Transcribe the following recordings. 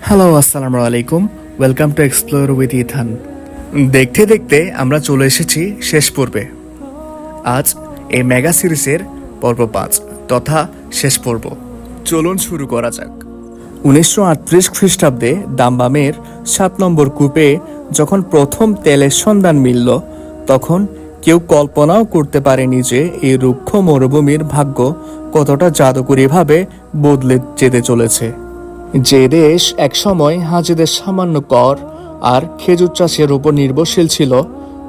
Hello, আসসালামু আলাইকুম। Welcome to explore with Ethan. দেখতে দেখতে আমরা চলে এসেছি শেষ পর্বে। আজ এই মেগা সিরিজের পর্ব 5 তথা শেষ পর্ব। চলুন শুরু করা যাক। 1938 খ্রিস্টাব্দে দামবামের 7 নম্বর কূপে যখন প্রথম তেলের সন্ধান মিলল, তখন কেউ কল্পনাও করতে পারেনি যে এই রুক্ষ মরুভূমির ভাগ্য কতটা জাদুকরীভাবে বদলে যেতে চলেছে। যে দেশ একসময় হাজিদের সামান্য কর আর খেজুর চাষের উপর নির্ভরশীল ছিল,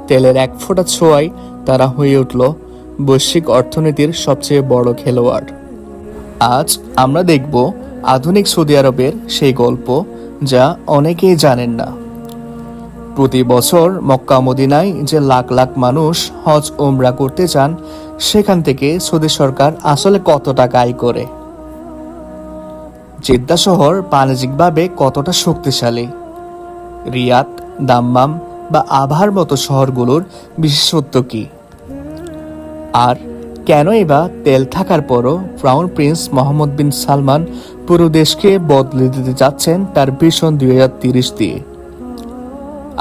তেলের এক ফোঁটা ছোঁয়ায় তারা হয়ে উঠল বৈশ্বিক অর্থনীতির সবচেয়ে বড় খেলোয়াড়। আজ আমরা দেখব আধুনিক সৌদি আরবের সেই গল্প যা অনেকেই জানেন না। প্রতি বছর মক্কা মদিনায় যে লাখ লাখ মানুষ হজ ওমরা করতে চান, সেখান থেকে সৌদি সরকার আসলে কত টাকা আয় করে। জেদ্দা শহর বাণিজ্যিকভাবে কতটা শক্তিশালী, রিয়াদ, দাম্মাম বা আবহার মতো শহরগুলোর বিশেষত্ব কি, আর কেনই বা তেল থাকার পরও ক্রাউন প্রিন্স মোহাম্মদ বিন সালমান পুরো দেশকে বদলে দিতে যাচ্ছেন তার ভিশন 2030 দিয়ে।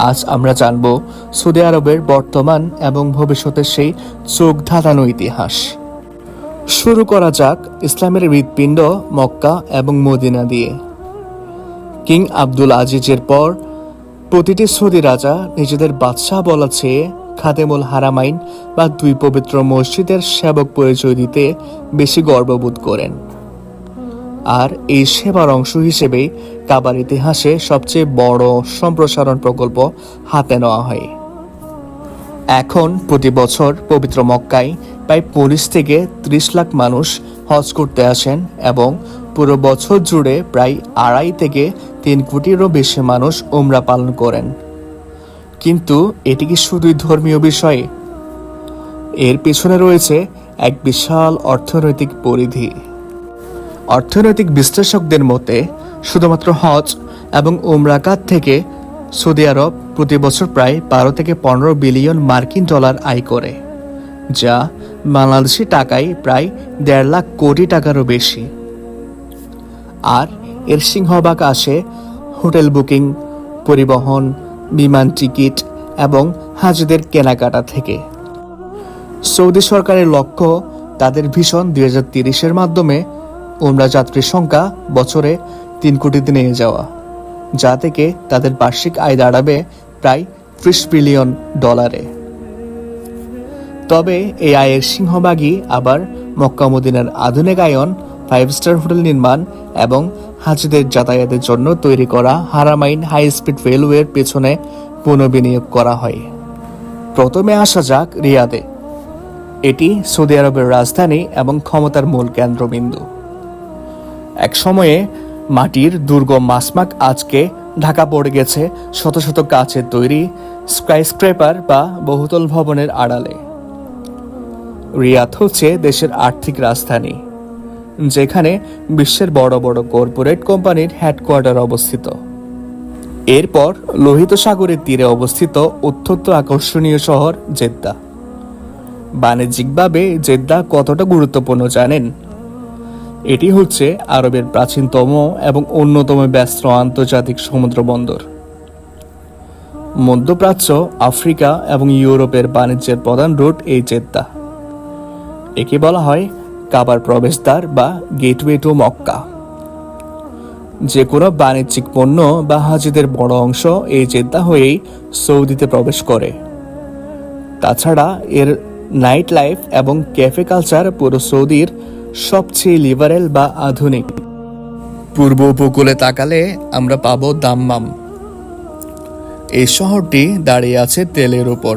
আজ আমরা জানব সৌদি আরবের বর্তমান এবং ভবিষ্যতের সেই চোখ ধাঁধানো ইতিহাস। শুরু করা যাক ইসলামের হৃৎপিণ্ড মক্কা এবং মদিনা দিয়ে। কিং আব্দুল আজিজের পর প্রতিটি সৌদি রাজা নিজেদের বাদশাহ বলা চেয়ে খাদেমুল হারামাইন বা দুই পবিত্র মসজিদের সেবক পরিচয় দিতে বেশি গর্ববোধ করেন। আর এই সেবার অংশ হিসেবেই কাবার ইতিহাসে সবচেয়ে বড় সম্প্রসারণ প্রকল্প হাতে নেওয়া হয়। এখন প্রতি বছর পবিত্র মক্কায় প্রায় 25 থেকে 30 লাখ মানুষ হজ করতে আসেন এবং পুরো বছর জুড়ে প্রায় 2.5 থেকে 3 কোটিরও বেশি মানুষ উমরা পালন করেন। কিন্তু এটি কি শুধুই ধর্মীয় বিষয়? এর পেছনে রয়েছে এক বিশাল অর্থনৈতিক পরিধি। অর্থনৈতিক বিশ্লেষকদের মতে শুধুমাত্র হজ এবং উমরা খাত থেকে সৌদি আরব প্রতি বছর প্রায় 12 থেকে 15 বিলিয়ন মার্কিন ডলার আয় করে, যা বাংলাদেশি টাকায় প্রায় 1.5 লাখ কোটি টাকারও বেশি। আর এর সিংহভাগ আসে হোটেল বুকিং, পরিবহন, বিমান টিকিট এবং হাজিদের কেনাকাটা থেকে। সৌদি সরকারের লক্ষ্য তাদের ভিশন 2030-এর মাধ্যমে উমরা যাত্রীর সংখ্যা বছরে 3 কোটিতে নিয়ে যাওয়া, যা থেকে তাদের বার্ষিক আয় দাঁড়াবে প্রায় 30 বিলিয়ন ডলারে। তবে এই আয়ের সিংহভাগই আবার মক্কা মদিনার আধুনিকায়ন, 5 স্টার হোটেল নির্মাণ এবং হাজিদের যাতায়াতের জন্য তৈরি করা হারামাইন হাই স্পিড রেলওয়ের পেছনে পুনর্বিনিয়োগ করা হয়। প্রথমে আসা যাক রিয়াদে। এটি সৌদি আরবের রাজধানী এবং ক্ষমতার মূল কেন্দ্রবিন্দু। এক সময়ে মাটির দুর্গ মাসমাক আজকে ঢাকা পড়ে গেছে শত শত কাচের তৈরি স্কাইস্ক্রেপার বা বহুতল ভবনের আড়ালে। রিয়াদ হচ্ছে দেশের আর্থিক রাজধানী, যেখানে বিশ্বের বড় বড় কর্পোরেট কোম্পানির হেডকোয়ার্টার অবস্থিত। এরপর লোহিত সাগরের তীরে অবস্থিত অত্যন্ত আকর্ষণীয় শহর জেদ্দা। বাণিজ্যিকভাবে জেদ্দা কতটা গুরুত্বপূর্ণ জানেন? এটি হচ্ছে আরবের প্রাচীনতম এবং অন্যতম ব্যস্ত আন্তর্জাতিক সমুদ্র বন্দর। মধ্যপ্রাচ্য, আফ্রিকা এবং ইউরোপের বাণিজ্যের প্রধান রুট এই জেদ্দা। একে বলা হয় কাবার প্রবেশদ্বার বা গেটওয়ে টু মক্কা। যে কোনো বাণিজ্যিক পণ্য বা হাজিদের বড় অংশ এই জেদ্দা হয়েই সৌদিতে প্রবেশ করে। তাছাড়া এর নাইট লাইফ এবং ক্যাফে কালচার পুরো সৌদির সবচেয়ে লিবারেল বা আধুনিক। পূর্ব উপকূলে তাকালে আমরা পাবো দাম্মাম। এই শহরটি দাঁড়িয়ে আছে তেলের উপর।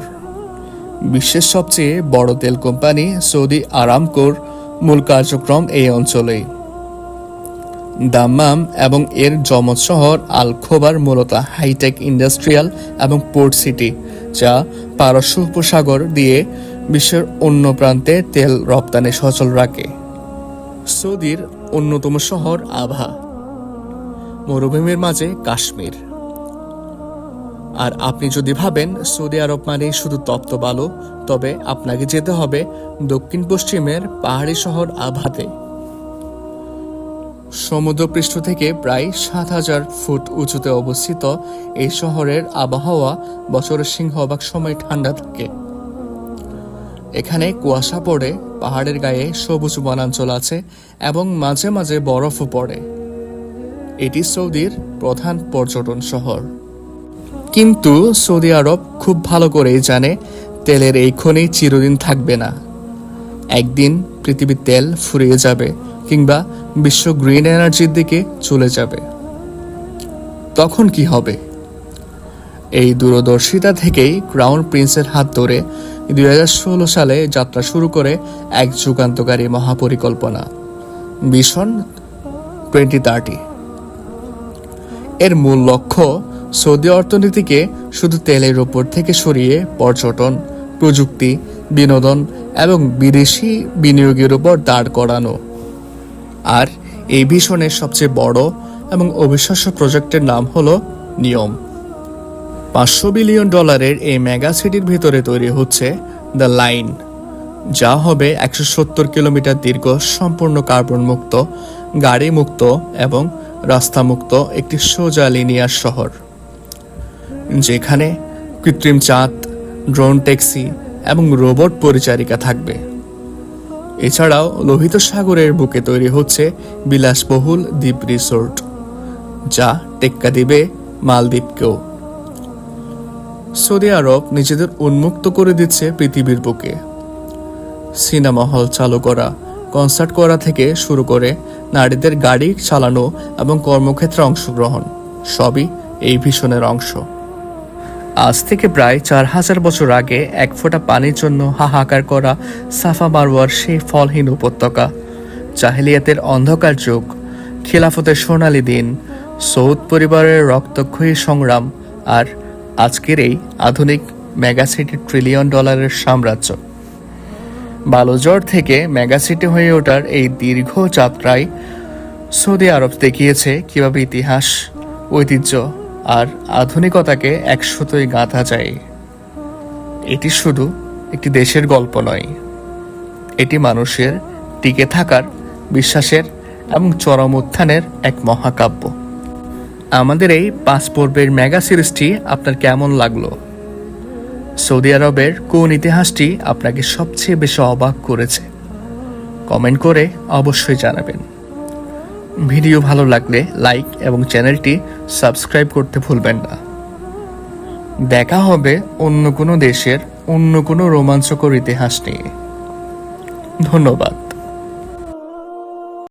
বিশ্বের সবচেয়ে বড় তেল কোম্পানি সৌদি আরামকোর মূল কার্যক্রম এই অঞ্চলেই। দাম্মাম এবং এর যমজ শহর আল খোবার মূলত হাইটেক ইন্ডাস্ট্রিয়াল এবং পোর্ট সিটি, যা পারস্য উপসাগর দিয়ে বিশ্বের অন্য প্রান্তে তেল রপ্তানি সচল রাখে। সৌদির অন্যতম শহর আভা, মরুভূমির মাঝে কাশ্মীর। আর আপনি যদি ভাবেন সৌদি আরব মানে শুধু তপ্ত বালু, তবে আপনাকে যেতে হবে দক্ষিণ পশ্চিমের পাহাড়ি শহর আভাতে। সমুদ্রপৃষ্ঠ থেকে প্রায় ৭,০০০ ফুট উঁচুতে অবস্থিত এই শহরের আবহাওয়া বছরের সিংহভাগ সময় ঠান্ডা থাকে। এখানে কুয়াশা পড়ে, পাহাড়ের গায়ে সবুজ বনাঞ্চল আছে এবং মাঝে মাঝে বরফও পড়ে। এটি সৌদির প্রধান পর্যটন শহর। কিন্তু সৌদি আরব খুব ভালো করেই জানে তেলের এই খনি চিরদিন থাকবে না। একদিন পৃথিবীর তেল ফুরিয়ে যাবে কিংবা বিশ্ব গ্রিন এনার্জির দিকে চলে যাবে। তখন কি হবে? এই দূরদর্শিতা থেকেই ক্রাউন প্রিন্সের হাত ধরে 2016 সালে যাত্রা শুরু করে এক যুগান্তকারী মহাপরিকল্পনা ভিশন 2030। এর মূল লক্ষ্য সৌদি অর্থনীতিকে শুধু তেলের উপর থেকে সরিয়ে পর্যটন, প্রযুক্তি, বিনোদন এবং বিদেশি বিনিয়োগের উপর দাঁড় করানো। আর এই ভিশনের সবচেয়ে বড় এবং অবিশ্বাস্য প্রজেক্টের নাম হলো নিয়ম। $500 বিলিয়ন এই মেগা সিটির ভিতরে তৈরি হচ্ছে দ্য লাইন, যা হবে 170 কিলোমিটার দীর্ঘ, সম্পূর্ণ কার্বন মুক্ত, গাড়ি মুক্ত এবং রাস্তা মুক্ত একটি সোজা লিনিয়ার শহর, যেখানে কৃত্রিম চাঁদ, ড্রোন ট্যাক্সি এবং রোবট পরিচারিকা থাকবে। এছাড়াও লোহিত সাগরের বুকে তৈরি হচ্ছে বিলাসবহুল দ্বীপ রিসোর্ট, যা টেক্কা দিবে মালদ্বীপকেও। সৌদি আরব নিজেদের উন্মুক্ত করে দিচ্ছে পৃথিবীর বুকে। সিনেমা হল চালু করা, কনসার্ট করা থেকে শুরু করে নারীদের গাড়ি চালানো এবং কর্মক্ষেত্রে অংশগ্রহণ, সবই এই ভিশনের অংশ। আজ থেকে প্রায় 4000 বছর আগে এক ফোঁটা পানির জন্য হাহাকার করা সাফা মারওয়ার সেই ফলহীন উপত্যকা, জাহেলিয়াতের অন্ধকার যুগ, খিলাফতের সোনালী দিন, সৌদ পরিবারের রক্তক্ষয়ী সংগ্রাম, আর আজকের এই আধুনিক মেগাসিটি $1 ট্রিলিয়ন সাম্রাজ্য। বালুচর থেকে মেগাসিটি হয়ে ওঠার এই দীর্ঘ যাত্রায় সৌদি আরব দেখিয়েছে কিভাবে ইতিহাস, ঐতিহ্য আর আধুনিকতাকে একসাথেই গাঁথা যায়। এটি শুধু একটি দেশের গল্প নয়, এটি মানুষের টিকে থাকার, বিশ্বাসের এবং চরম উত্থানের এক মহাকাব্য। আমাদের এই 5 পর্বের মেগা সিরিজটি আপনার কেমন লাগলো? সৌদি আরবের কোন ইতিহাসটি আপনাকে সবচেয়ে বেশি অবাক করেছে? কমেন্ট করে অবশ্যই জানাবেন। ভিডিও ভালো লাগলে লাইক এবং চ্যানেলটি সাবস্ক্রাইব করতে ভুলবেন না। দেখা হবে অন্য কোনো দেশের অন্য কোনো রোমাঞ্চকর ইতিহাস নিয়ে। ধন্যবাদ।